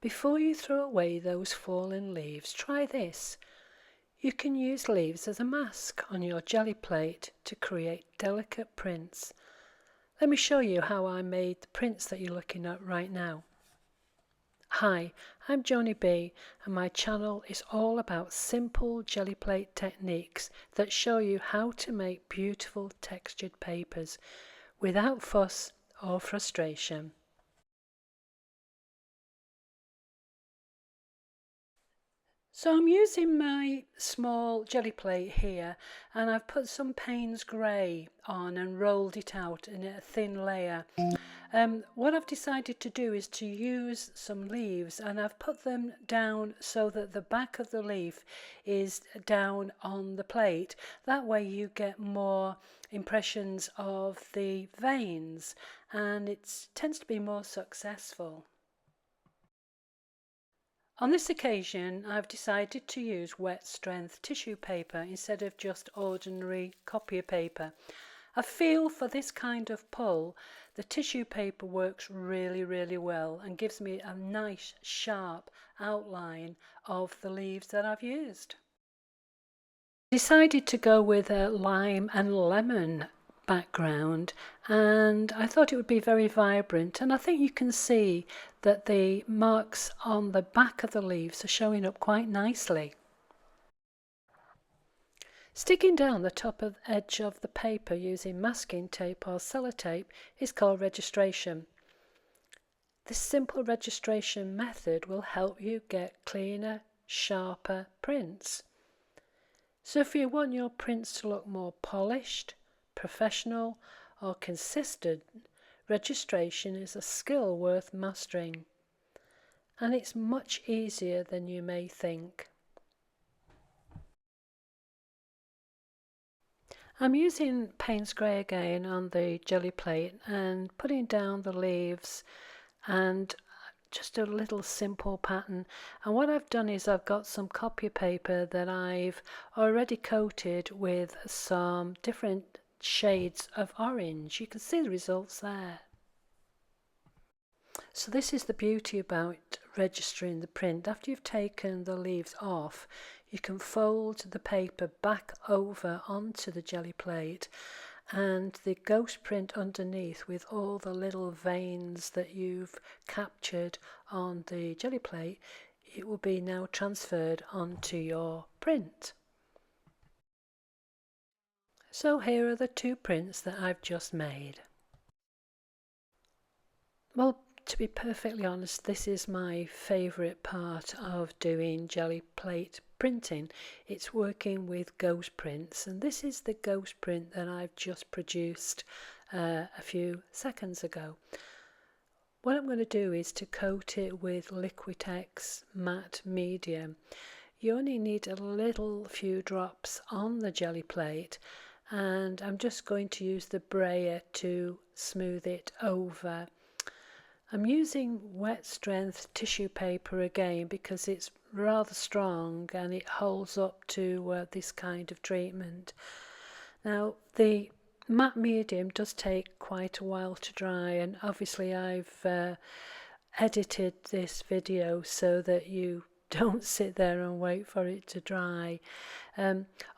Before you throw away those fallen leaves, try this. You can use leaves as a mask on your jelly plate to create delicate prints. Let me show you how I made the prints that you're looking at right now. Hi, I'm JoanieB and my channel is all about simple jelly plate techniques that show you how to make beautiful textured papers without fuss or frustration. So I'm using my small jelly plate here and I've put some Paynes Gray on and rolled it out in a thin layer. What I've decided to do is to use some leaves, and I've put them down so that the back of the leaf is down on the plate. That way you get more impressions of the veins and it tends to be more successful. On this occasion, I've decided to use wet strength tissue paper instead of just ordinary copier paper. I feel for this kind of pull, the tissue paper works really well and gives me a nice sharp outline of the leaves that I've used. I decided to go with a lime and lemon background and I thought it would be very vibrant, and I think you can see that the marks on the back of the leaves are showing up quite nicely. Sticking down the top of the edge of the paper using masking tape or sellotape is called registration. This simple registration method will help you get cleaner, sharper prints. So if you want your prints to look more polished, professional or consistent, registration is a skill worth mastering, and it's much easier than you may think. I'm using Paynes Gray again on the jelly plate and putting down the leaves and just a little simple pattern. And what I've done is I've got some copier paper that I've already coated with some different shades of orange. You can see the results there. So this is the beauty about registering the print. After you've taken the leaves off, you can fold the paper back over onto the jelly plate, and the ghost print underneath with all the little veins that you've captured on the jelly plate, it will be now transferred onto your print. So here are the two prints that I've just made. Well, to be perfectly honest, this is my favourite part of doing jelly plate printing. It's working with ghost prints, and this is the ghost print that I've just produced a few seconds ago. What I'm going to do is to coat it with Liquitex matte medium. You only need a little few drops on the jelly plate, and I'm just going to use the brayer to smooth it over. I'm using wet strength tissue paper again because it's rather strong and it holds up to this kind of treatment. Now the matte medium does take quite a while to dry, and obviously I've edited this video so that you don't sit there and wait for it to dry.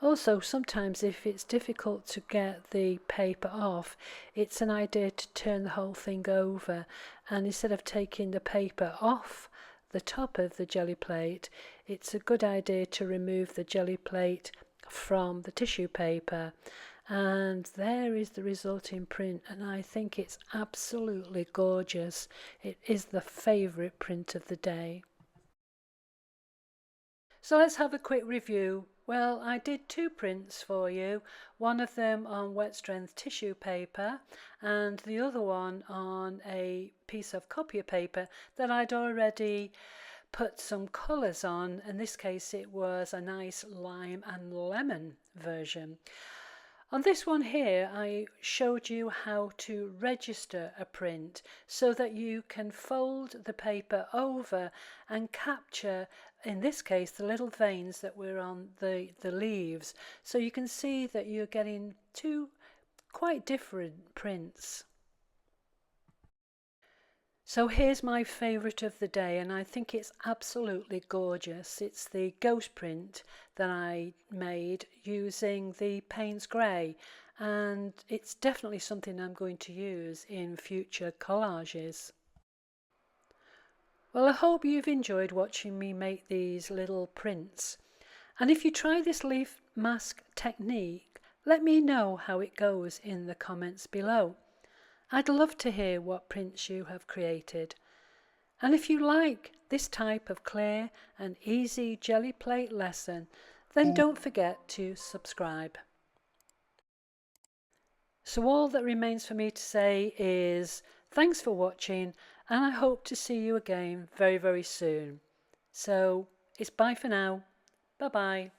Also, sometimes if it's difficult to get the paper off, it's an idea to turn the whole thing over, and instead of taking the paper off the top of the jelly plate, it's a good idea to remove the jelly plate from the tissue paper, and there is the resulting print, and I think it's absolutely gorgeous. It is the favourite print of the day. So let's have a quick review. Well, I did two prints for you, one of them on wet strength tissue paper and the other one on a piece of copier paper that I'd already put some colours on. In this case it was a nice lime and lemon version. On this one here, I showed you how to register a print so that you can fold the paper over and capture, in this case, the little veins that were on the leaves. So you can see that you're getting two quite different prints. So here's my favourite of the day, and I think it's absolutely gorgeous. It's the ghost print that I made using the Paynes Gray, and it's definitely something I'm going to use in future collages. Well, I hope you've enjoyed watching me make these little prints. And if you try this leaf mask technique, let me know how it goes in the comments below. I'd love to hear what prints you have created. And if you like this type of clear and easy jelly plate lesson, then don't forget to subscribe. So all that remains for me to say is thanks for watching, and I hope to see you again very, very soon. So it's bye for now. Bye bye.